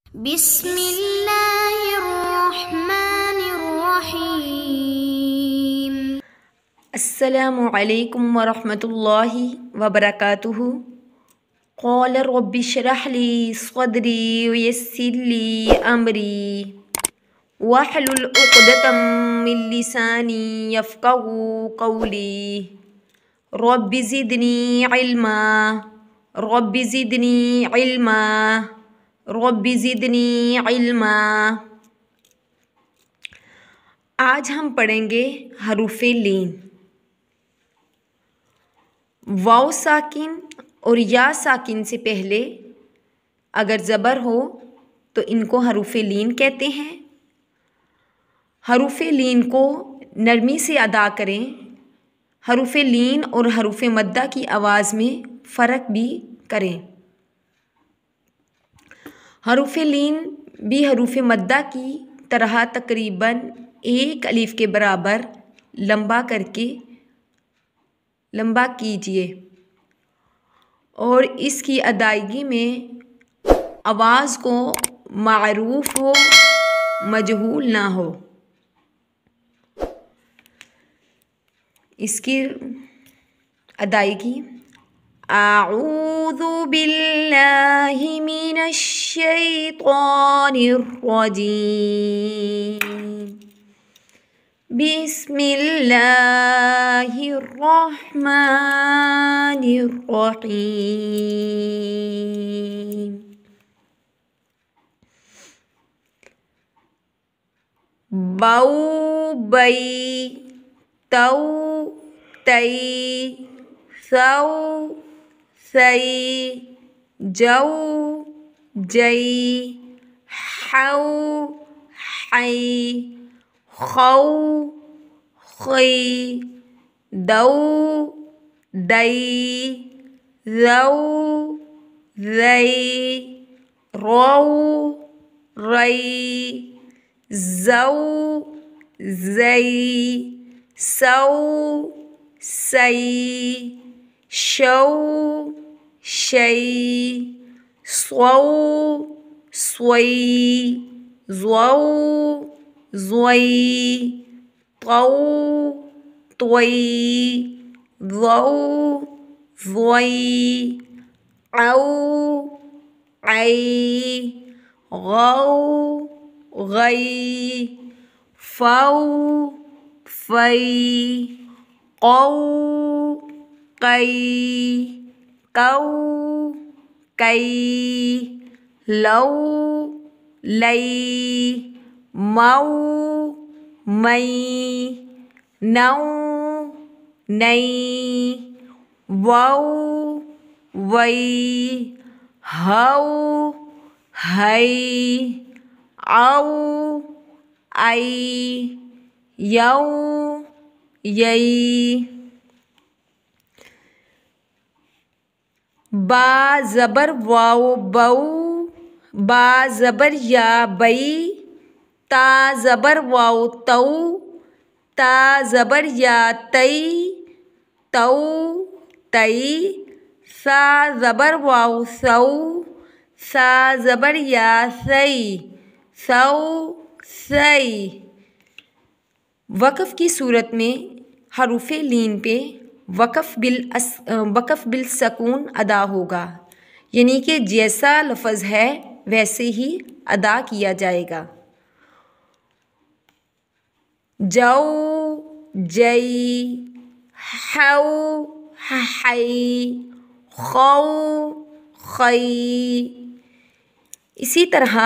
बिस्मिल्लाहिर्रहमानिर्रहीम। अस्सलामु अलैकुम वरहमतुल्लाहि वबरकातुहु। क़ाल रब्बि इश्रह ली सदरी वयस्सिर ली अमरी वहलुल उक़दतम मिन लिसानी यफ़क़हू क़ौली। Rabbi ज़िदनी इल्मा, rabbi ज़िदनी इल्मा, rabbi ज़िदनी इल्मा। आज हम पढ़ेंगे हरूफ़े लीन। वाव साकिन और या साकिन से पहले अगर ज़बर हो तो इनको हरूफ़े लीन कहते हैं। हरूफ़े लीन को नरमी से अदा करें। हरूफ़े लीन और हरूफ़े मद्दा की आवाज़ में फ़र्क भी करें। हरूफ़े लीन भी हरूफ़े मद्दा की तरह तकरीबन एक अलिफ के बराबर लंबा कीजिए और इसकी अदायगी में आवाज़ को मारूफ हो, मजहूल ना हो। इसकी अदायगी आऊज़ु बिल्लाहि मिनश शैतानिर रजीम, बिस्मिल्लाहिर्रहमानिर्रहीम। बऊ बई तौ तई सौ सई जौ जई हौ हई खौ खई दौ दई रौ रई रौ रई ज़ौ ज़ई सौ सई शौ शई स्वौ स्वई ज़ौ ज़्वई तौ त्वई ज़ौ ज़्वई औ ऐ गौ गई फ़ौ फ़ई क़ौ क़ई कौ कई लौ लई मौ मई नौ नई वौ वई हौ हई औ आई यौ यई बा ज़बर वाव बऊ, बा ज़बर या बई, ता ज़बर वाव तौ, ता ज़बर या तई तौ तई, सा ज़बर वाव सौ, सा ज़बर या सई सौ सई। वक़फ़ की सूरत में हरूफ़े लीन पे वक़फ़ बिल सकून अदा होगा, यानी कि जैसा लफ्ज़ है वैसे ही अदा किया जाएगा। जौ जई हौ हई खौ खई। इसी तरह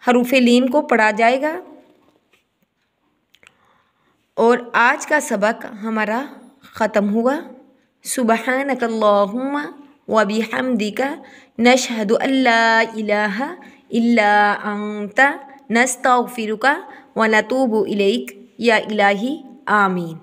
हरूफ़े लीन को पढ़ा जाएगा। और आज का सबक हमारा ख़त्म हुआ। सुब्हानकल्लाहुम्मा व बिहम्दिका नशहदु अल्ला इलाहा इल्ला अंता नस्तगफिरुका व नतूबु इलैक या इलाही आमीन।